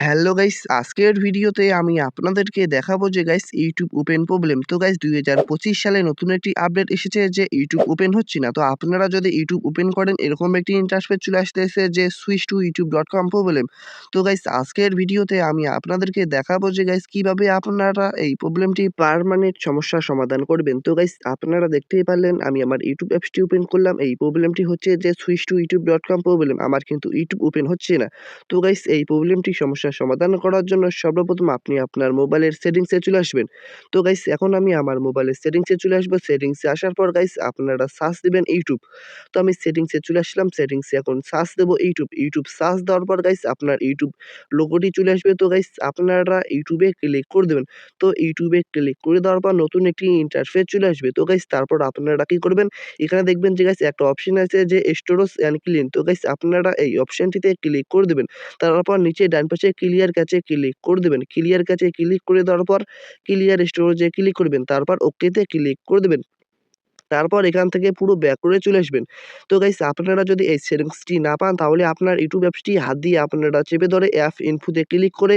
Hello guys, আজকের ভিডিওতে আমি আপনাদেরকে দেখাবো যে গাইস ইউটিউব ওপেন প্রবলেম। তো গাইস 2025 সালে নতুন একটি আপডেট এসেছে যে ইউটিউব ওপেন হচ্ছে না। তো আপনারা যদি ইউটিউব ওপেন করেন এরকম একটি ইন্টারফেস চলে আসতেছে যে সুইচ টু youtube.com প্রবলেম। তো গাইস আজকের ভিডিওতে আমি আপনাদেরকে দেখাবো যে গাইস কিভাবে আপনারা এই প্রবলেমটি পার্মানেন্ট সমস্যার সমাধান করবেন। তো গাইস আপনারা দেখতেই পারলেন আমি আমার ইউটিউব অ্যাপসটি ওপেন করলাম। এই প্রবলেমটি হচ্ছে যে সুইচ টু youtube.com প্রবলেম। আমার কিন্তু ইউটিউব ওপেন হচ্ছে না। তো গাইস এই প্রবলেমটি সমস্যার সমাধান করার জন্য সর্বপ্রথম আপনি আপনার মোবাইলের সেটিংসে চলে আসবেন। তো গাইস এখন আমি আমার মোবাইলের সেটিংসে চলে আসবো। সেটিংসে আসার পর গাইস আপনারা সার্চ দিবেন ইউটিউব। তো আমি সেটিংসে চলে আসলাম। সেটিংসে এখন সার্চ দেবো ইউটিউব। ইউটিউব সার্চ দেওয়ার পর গাইস আপনার ইউটিউব লোগোটি চলে আসবে। তো গাইস আপনারা ইউটিউবে ক্লিক করে দেবেন। তো ইউটিউবে ক্লিক করে দেওয়ার পর নতুন একটি ইন্টারফেস চলে আসবে। তো গাইস তারপর আপনারা কি করবেন, এখানে দেখবেন যে গাইস একটা অপশন আছে যে স্টোরেজ অ্যান্ড ক্লিন। তো গাইস আপনারা এই অপশনটিতে ক্লিক করে দেবেন। তারপর নিচে ডান পাশে ক্লিয়ার কাছে ক্লিক করে দেবেন। ক্লিয়ার কাছে ক্লিক করে দেওয়ার পর ক্লিয়ার স্টোরেজে ক্লিক করবেন। তারপর ওকেতে ক্লিক করে দেবেন। তারপর এখান থেকে পুরো ব্যাক করে চলে আসবেন। তো গাইস আপনারা যদি এই সেটিংসটি না পান তাহলে আপনার ইউটিউব অ্যাপসটি হাত দিয়ে আপনারা চেপে ধরে অ্যাপ ইনফোতে ক্লিক করে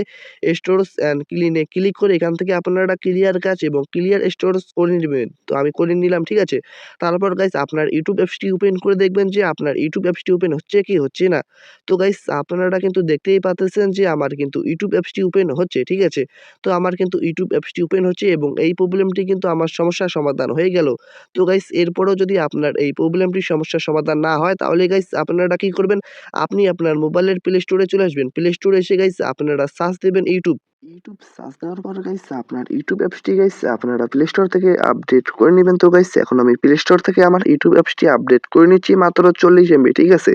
স্টোরেজ অ্যান্ড ক্লিনে ক্লিক করে এখান থেকে আপনারা ক্লিয়ার কাচ এবং ক্লিয়ার স্টোরেজ করে নেবেন। তো আমি করে নিলাম, ঠিক আছে। তারপর গাইস আপনার ইউটিউব অ্যাপসটি ওপেন করে দেখবেন যে আপনার ইউটিউব অ্যাপসটি ওপেন হচ্ছে কি হচ্ছে না। তো গাইস আপনারা কিন্তু দেখতেই পাচ্ছেন যে আমার কিন্তু ইউটিউব অ্যাপসটি ওপেন হচ্ছে, ঠিক আছে। তো আমার কিন্তু ইউটিউব অ্যাপসটি ওপেন হচ্ছে এবং এই প্রবলেমটি কিন্তু আমার সমস্যার সমাধান হয়ে গেল। তো গাইস এরপরেও যদি আপনার এই প্রবলেমটির সমস্যার সমাধান না হয় তাহলে গাইস আপনারা কি করবেন, আপনি আপনার মোবাইলের প্লে স্টোরে চলে আসবেন। প্লে স্টোরে এসে গাইস আপনারা সার্চ দেবেন ইউটিউব। ইউটিউব সার্চ দেওয়ার পর গাইস আপনার ইউটিউব অ্যাপসটি গাইস আপনারা প্লে স্টোর থেকে আপডেট করে নেবেন। তো গাইস এখন আমি প্লে স্টোর থেকে আমার ইউটিউব অ্যাপসটি আপডেট করে নিচ্ছি মাত্র 40 MB, ঠিক আছে।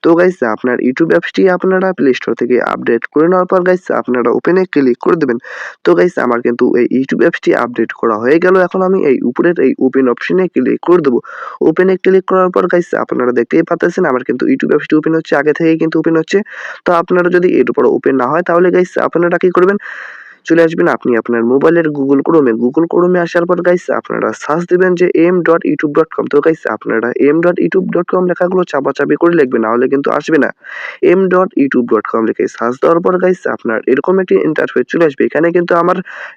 তো গাইস আপনার ইউটিউব অ্যাপসটি আপনারা প্লে স্টোর থেকে আপডেট করে নেওয়ার পর গাইস আপনারা ওপেনে ক্লিক করে দেবেন। তো গাইস আমার কিন্তু এই ইউটিউব অ্যাপসটি আপডেট করা হয়ে গেল। এখন আমি এই উপরের এই ওপেন অপশনে ক্লিক করে দেবো। ওপেনে ক্লিক করার পর গাইস আপনারা দেখতেই পাচ্ছেন আমার কিন্তু ইউটিউব অ্যাপসটি ওপেন হচ্ছে, আগে থেকেই কিন্তু ওপেন হচ্ছে। তো আপনারা যদি এর উপর ওপেন না হয় তাহলে গাইস আপনারা কি করবেন, চলে আসবেন আপনি আপনার মোবাইলের গুগল ক্রোমে আসার পর গাইস আপনারা সার্চ দিবেন যে m.youtube.com। তো গাইস আপনারা m.youtube.com লেখাগুলো চাপাচাপি করে লিখবেন, না হলে কিন্তু আসবে না। m.youtube.com লিখে সার্চ দেওয়ার পর গাইস আপনার এরকম একটি ইন্টারফেস চলে আসবে। এখানে কিন্তু আমার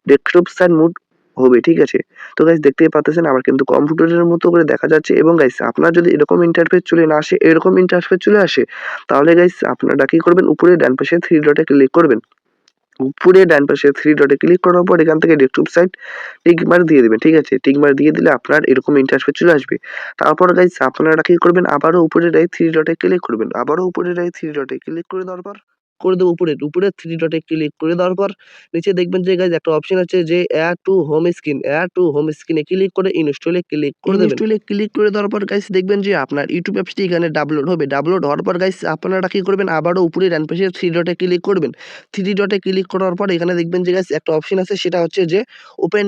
ডেস্কটপ সাইড মুড হবে, ঠিক আছে। তো গাইস দেখতেই পাচ্ছেন আমার কিন্তু কম্পিউটারের মতো করে দেখা যাচ্ছে এবং গাইস আপনার যদি এরকম ইন্টারফেস চলে না আসে, এরকম ইন্টারফেস চলে আসে, তাহলে গাইস আপনারা কি করবেন, উপরে ডান পাশে 3 ডটে ক্লিক করবেন। উপরে ডান পাশে 3 ডটে ক্লিক করার পর এখান থেকে ডেস্কটপ সাইট টিক মার্ক দিয়ে দিবেন, ঠিক আছে। টিক মার্ক দিয়ে দিলে আপনার এরকম ইন্টারফেস চলে আসবে। তারপর গাইস আপনারা কি করবেন, আবারও উপরের এই 3 ডটে ক্লিক করবেন। আবারও উপরের এই 3 ডটে ক্লিক করে দেওয়ার পর করে দেবো উপরের 3 ডটে ক্লিক করে দেওয়ার পর নিচে দেখবেন যে গাইস একটা অপশন আছে যে অ্যাড টু হোম স্ক্রিনে ক্লিক করে ইনস্টলে ক্লিক করে দেবেন। ইনস্টলে ক্লিক করে দেওয়ার পর গাইস দেখবেন যে আপনার ইউটিউব অ্যাপসটি এখানে ডাউনলোড হবে। ডাউনলোড হওয়ার পর গাইস আপনারা কি করবেন, আবারও উপরে ডান পাশে 3 ডটে ক্লিক করবেন। 3 ডটে ক্লিক করার পর এখানে দেখবেন যে গাইস একটা অপশন আছে, সেটা হচ্ছে যে ওপেন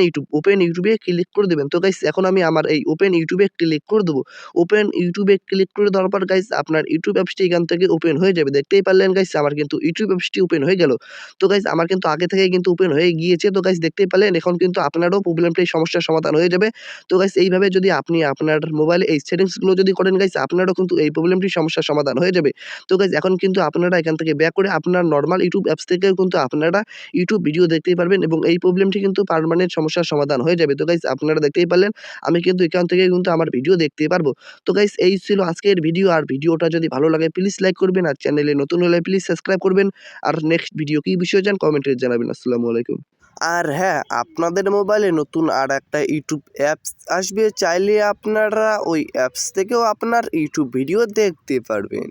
ইউটিউবে ক্লিক করে দেবেন। তো গাইস এখন আমি আমার এই ওপেন ইউটিউবে ক্লিক করে দেবো। ওপেন ইউটিউবে ক্লিক করে দেওয়ার পর গাইস আপনার ইউটিউব অ্যাপসটি এখান থেকে ওপেন হয়ে যাবে। দেখতেই পারলেন গাইস আমার কিন্তু ইউটিউব অ্যাপসটি ওপেন হয়ে গেল। তো গাইস আমার কিন্তু আগে থেকেই কিন্তু ওপেন হয়ে গিয়েছে। তো গাইস দেখতেই পারলেন এখন কিন্তু আপনারও প্রবলেমটাই সমস্যার সমাধান হয়ে যাবে। তো গাইস এইভাবে যদি আপনি আপনার মোবাইলে এই সেটিংসগুলো যদি করেন গাইস আপনারও কিন্তু এই প্রবলেমটির সমস্যার সমাধান হয়ে যাবে। তো গাইস এখন কিন্তু আপনারা এখান থেকে ব্যাক করে আপনার নরমাল ইউটিউব অ্যাপস থেকেও কিন্তু আপনারা ইউটিউব ভিডিও দেখতেই পারবেন এবং এই প্রবলেমটি কিন্তু পার্মানেন্ট সমস্যার সমাধান হয়ে যাবে। তো গাইস আপনারা দেখতেই পারলেন আমি কিন্তু এখান থেকে কিন্তু আমার ভিডিও দেখতে পারবো। তো গাইস এই ছিল আজকের ভিডিও। আর ভিডিওটা যদি ভালো লাগে প্লিজ লাইক করবেন, আর চ্যানেলে নতুন হলে প্লিজ সাবস্ক্রাইব করবেন। আর নেক্সট ভিডিও কি বিষয়ে চান কমেন্টে জানাবেন। আসসালামু আলাইকুম। আর হ্যাঁ, আপনাদের মোবাইলে নতুন আর একটা ইউটিউব অ্যাপস আসবে, চাইলে আপনারা ওই অ্যাপস থেকেও আপনার ইউটিউব ভিডিও দেখতে পারবেন।